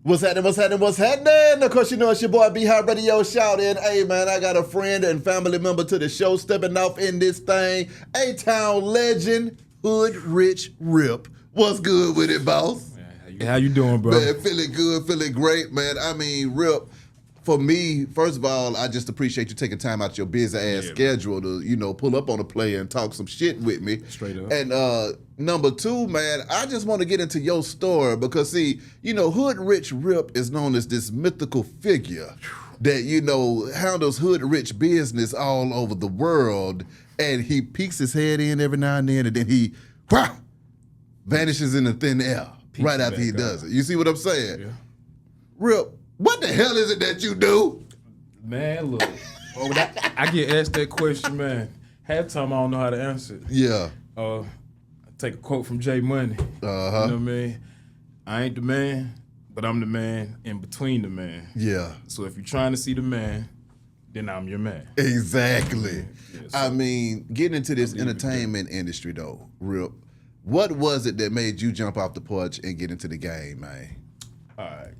What's happening? Of course, you know it's your boy B-High Radio Shout In. Hey, man, I got a friend and family member to the show stepping off in this thing. A-Town legend, Hoodrich Rip. What's good with it, boss? How you doing, bro? Man, feeling good, feeling great, man. I mean, Rip, for me, first of all, I just appreciate you taking time out your busy-ass schedule to, you know, pull up on a player and talk some shit with me. Straight up. And number two, man, I just want to get into your story because, see, you know, Hoodrich Rip is known as this mythical figure that, you know, handles Hoodrich business all over the world, and he peeks his head in every now and then he vanishes in the thin air right after he does it. You see what I'm saying? Yeah. Rip, what the hell is it that you do? Man, look, I get asked that question, man. Half time I don't know how to answer it. Yeah. I take a quote from J Money. You know what I mean? I ain't the man, but I'm the man in between the man. Yeah. So if you're trying to see the man, then I'm your man. Exactly. Yeah, so I mean, getting into this entertainment industry though, Rip, what was it that made you jump off the porch and get into the game, man? All right.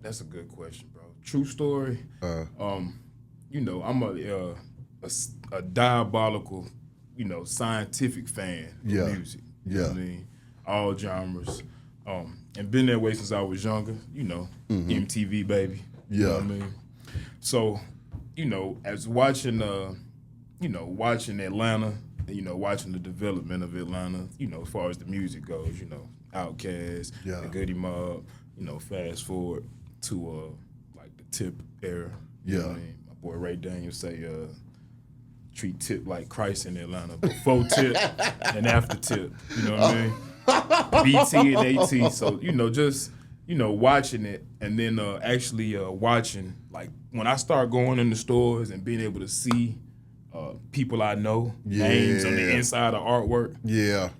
That's a good question, bro. True story. You know, I'm a diabolical, you know, scientific fan of music. You know what I mean? All genres. And been that way since I was younger, you know, MTV baby. You know what I mean? So, you know, as watching watching Atlanta, you know, watching the development of Atlanta, you know, as far as the music goes, you know, Outkast, the Goody Mob, you know, fast forward to like the Tip era. You know what I mean? My boy Ray Daniels say treat Tip like Christ in Atlanta. Before Tip and after Tip. You know what I mean? BT and AT. So, you know, just, you know, watching it and then actually watching, like when I start going in the stores and being able to see people I know, names on the inside of artwork. Yeah.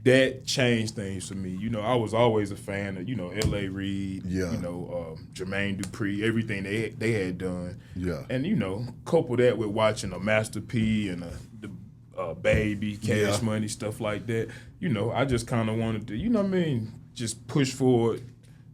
That changed things for me. You know, I was always a fan of, you know, L.A. Reid, you know, Jermaine Dupri, everything they had done. Yeah. And, you know, couple that with watching a Master P and the Baby, Cash Money, stuff like that. You know, I just kind of wanted to, you know what I mean, just push forward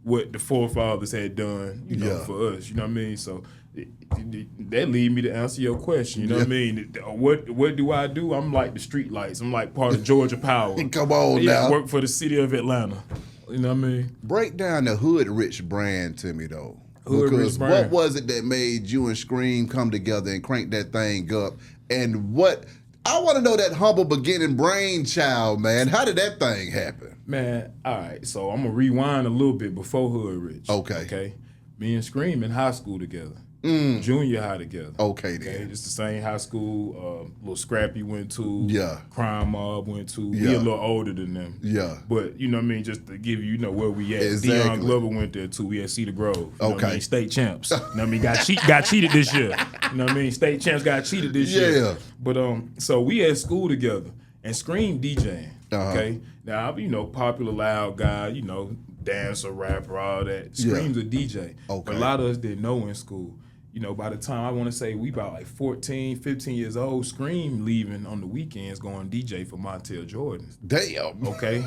what the forefathers had done, you know, for us. You know what I mean? So that lead me to answer your question. You know what I mean? What do I do? I'm like the street lights. I'm like part of Georgia Power. Come on now. I work for the city of Atlanta. You know what I mean? Break down the Hoodrich brand to me though. Hoodrich brand. What was it that made you and Scream come together and crank that thing up? And what I want to know, that humble beginning brainchild, man. How did that thing happen? Man, all right. So I'm gonna rewind a little bit before Hoodrich. Okay. Me and Scream in high school together. Junior high together. Okay, then. Just the same high school. Little Scrappy went to. Yeah. Crime Mob went to. He a little older than them. Yeah. But you know what I mean. Just to give you, you know, where we at. Exactly. Deion Glover went there too. We at Cedar Grove. You know what I mean? State champs. You know what I mean? Got cheated this year. You know what I mean? State champs got cheated this year. But so we at school together and Scream DJing. Okay. Now, you know, popular loud guy. You know, dancer, rapper, all that. Scream's a DJ. Okay. But a lot of us didn't know in school. You know, by the time I want to say we about like 14, 15 years old, Scream leaving on the weekends going DJ for Montell Jordan. Damn. Okay.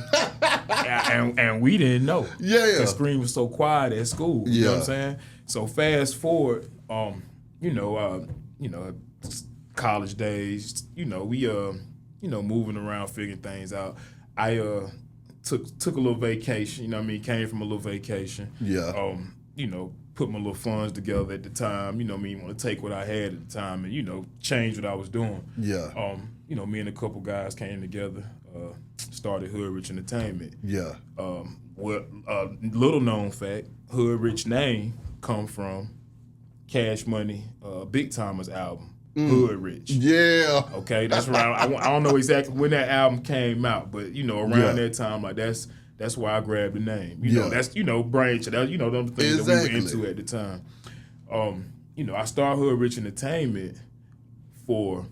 and we didn't know. Yeah. Because Scream was so quiet at school. You know what I'm saying? So fast forward, college days, you know, we moving around, figuring things out. I took a little vacation, you know what I mean? Came from a little vacation. Yeah. You know, put my little funds together at the time, you know me, want to take what I had at the time and, you know, change what I was doing. Yeah. You know, me and a couple guys came together, started Hoodrich Entertainment. Yeah. Little known fact, Hoodrich name come from Cash Money, Big Timers album, Hoodrich. Yeah. Okay, that's right. I don't know exactly when that album came out, but, you know, around that time, like that's why I grabbed the name. You know, that's, you know, brain, you know, them things that we were into at the time. You know, I started Hoodrich Entertainment for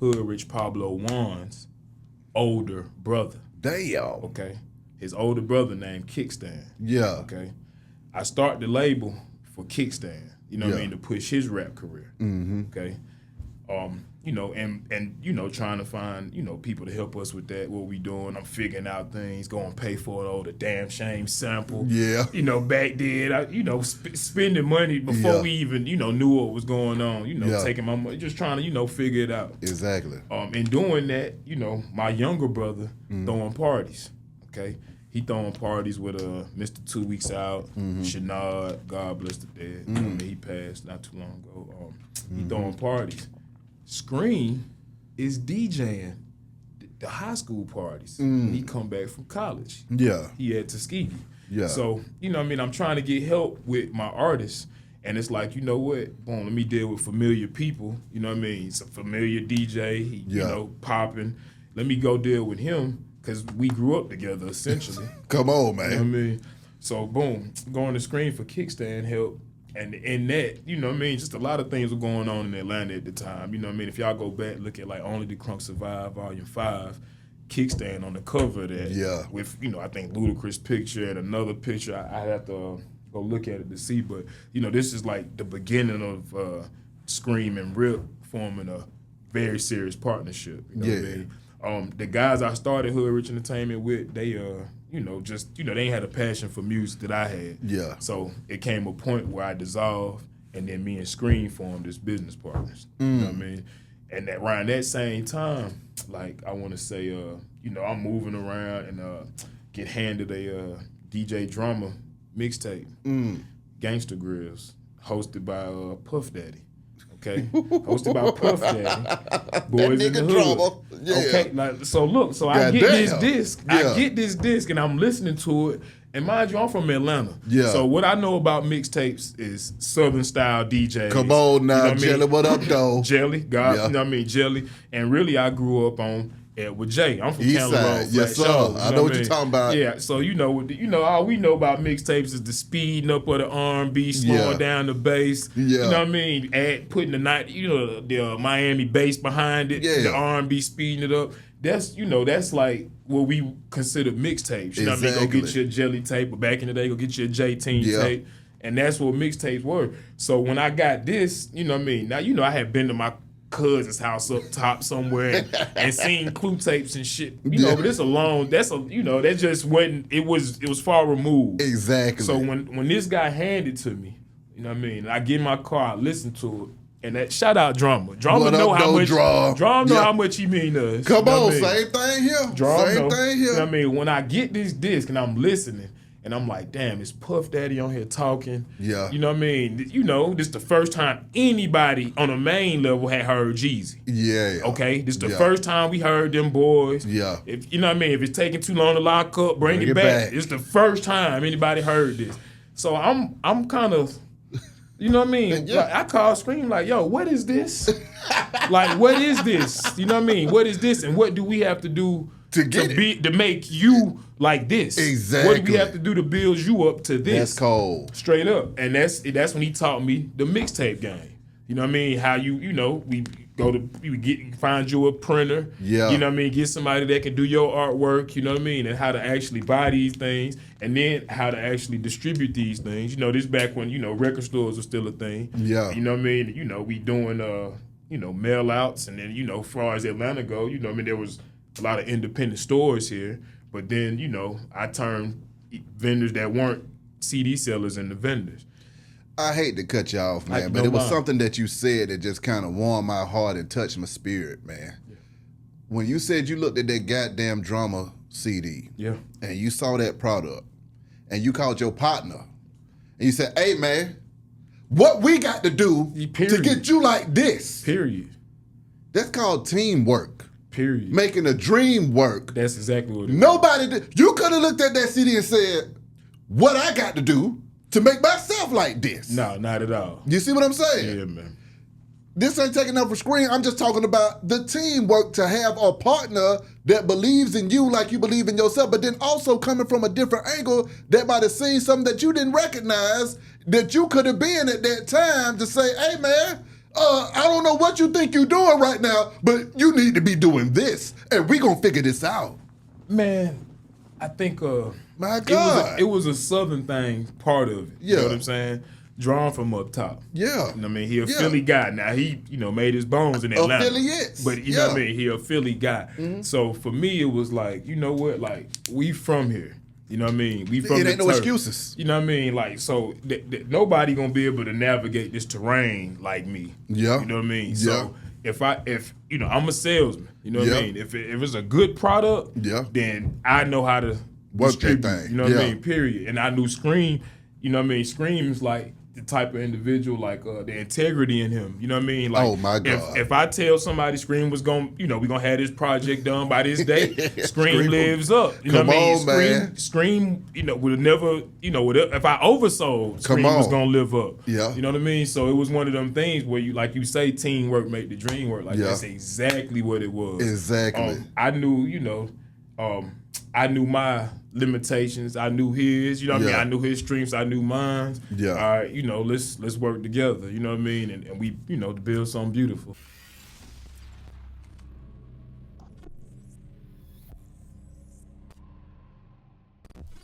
Hoodrich Pablo Juan's older brother. Damn. Okay. His older brother named Kickstand. Yeah. Okay. I started the label for Kickstand, you know what I mean, to push his rap career. Mm-hmm. Okay. You know, and you know, trying to find, you know, people to help us with that, what we doing. I'm figuring out things, going to pay for it, the damn shame sample. Yeah. You know, back then, you know, spending money before we even, you know, knew what was going on, you know, taking my money, just trying to, you know, figure it out. Exactly. And doing that, you know, my younger brother throwing parties, okay? He throwing parties with Mr. 2 Weeks Out, Shanad, God bless the dead. I mean, he passed not too long ago. He throwing parties. Scream is DJing the high school parties. He come back from college. Yeah. He at Tuskegee. Yeah. So, you know what I mean, I'm trying to get help with my artists. And it's like, you know what, boom, let me deal with familiar people. You know what I mean? It's a familiar DJ, he, you know, popping. Let me go deal with him because we grew up together, essentially. Come on, man. You know what I mean? So, boom, going to Scream for kickstand help. And in that, you know what I mean, just a lot of things were going on in Atlanta at the time. You know what I mean? If y'all go back, look at like Only the Crunk Survive, Volume 5, kickstand on the cover of that. Yeah. With, you know, I think Ludacris picture and another picture. I have to go look at it to see. But, you know, this is like the beginning of Scream and Rip forming a very serious partnership. You know what I mean? The guys I started Hoodrich Entertainment with, they you know, just, you know, they ain't had a passion for music that I had. Yeah. So it came a point where I dissolved, and then me and Scream formed as business partners. You know what I mean? And that around that same time, like, I want to say, you know, I'm moving around and get handed a DJ Drama mixtape, Gangsta Grills, hosted by Puff Daddy. Okay, hosted by Puff Daddy, Boys in the Hood. Trouble. Yeah. Okay, like, so look, so I get this disc, I get this disc, and I'm listening to it. And mind you, I'm from Atlanta. Yeah. So what I know about mixtapes is Southern style DJs. Come on now, you know what Jelly. I mean? What up, though? Jelly, God, you know what I mean, Jelly. And really, I grew up on with Jay. I'm from East Cantaloupe Side. Road. Yes, sir. Show, I know what you're talking about. Yeah. So you know, all we know about mixtapes is the speeding up of the R&B, slowing down the bass. Yeah. You know what I mean? Putting the night, you know, the Miami bass behind it. Yeah. The R&B speeding it up. That's, you know, that's like what we consider mixtapes. You know what I mean? Go get your Jelly tape, or back in the day, go get your J-Team tape. And that's what mixtapes were. So when I got this, you know what I mean? Now, you know, I had been to my cousin's house up top somewhere and seen clue tapes and shit. You know, but that just wasn't, it was far removed. Exactly. So when this guy handed to me, you know what I mean? I get in my car, I listen to it. And that shout out Drama. Drama know how much. Drama know how much he mean to us. Come on, same thing here. Same thing here. You know what I mean? When I get this disc and I'm listening, and I'm like, damn, it's Puff Daddy on here talking. Yeah. You know what I mean? You know, this is the first time anybody on a main level had heard Jeezy. Yeah. Okay? This is the first time we heard them boys. Yeah. If you know what I mean? If it's taking too long to lock up, bring it back. It's the first time anybody heard this. So I'm kind of, you know what I mean? Yeah. Like, I call Scream like, yo, what is this? Like, what is this? You know what I mean? What is this? And what do we have to do to make you like this? Exactly. What do we have to do to build you up to this? That's cold. Straight up. And that's when he taught me the mixtape game. You know what I mean? How you know, we find you a printer. Yeah. You know what I mean? Get somebody that can do your artwork, you know what I mean? And how to actually buy these things, and then how to actually distribute these things. You know, this back when, you know, record stores were still a thing. Yeah. You know what I mean? You know, we doing you know, mail outs, and then, you know, as far as Atlanta go, you know what I mean, there was a lot of independent stores here, but then, you know, I turned vendors that weren't CD sellers into vendors. I hate to cut you off, man, but it was something that you said that just kind of warmed my heart and touched my spirit, man. Yeah. When you said you looked at that goddamn Drama CD, and you saw that product, and you called your partner, and you said, hey, man, what we got to do to get you like this? Period. That's called teamwork. Period. Making a dream work. That's exactly what it is. Nobody did. You could have looked at that CD and said, what I got to do to make myself like this. No, not at all. You see what I'm saying? Yeah, man. This ain't taking up for Scream. I'm just talking about the teamwork to have a partner that believes in you like you believe in yourself, but then also coming from a different angle that might have seen something that you didn't recognize that you could have been at that time to say, hey, man, I don't know what you think you're doing right now, but you need to be doing this, and we gonna figure this out. Man, I think my God, it was a Southern thing, part of it. You know what I'm saying? drawn from up top. Yeah. You know what I mean? He a Philly guy. Now he, made his bones in Atlanta. Affiliates. But you know what I mean? He a Philly guy. So for me, it was like, you know what? Like, we from here. You know what I mean? We from it ain't no excuses. You know what I mean? Like, so nobody gonna be able to navigate this terrain like me. Yeah. You know what I mean? So if I'm a salesman, you know what I mean? If it's a good product, then I know how to work distribute, that thing. you know what I mean? Period. And I knew Scream, you know what I mean? Scream is like the type of individual, like the integrity in him. You know what I mean? Like, oh my God. If I tell somebody Scream was gonna, we gonna have this project done by this day, Scream lives up. You know what I mean? Man. Scream, would never, if I oversold, Scream was gonna live up. Yeah. You know what I mean? So it was one of them things where you, like you say, teamwork make the dream work. Like that's exactly what it was. Exactly. I knew, I knew my limitations. I knew his. You know what I mean? I knew his strengths. I knew mine. Yeah. All right. Let's work together. You know what I mean? And we, to build something beautiful.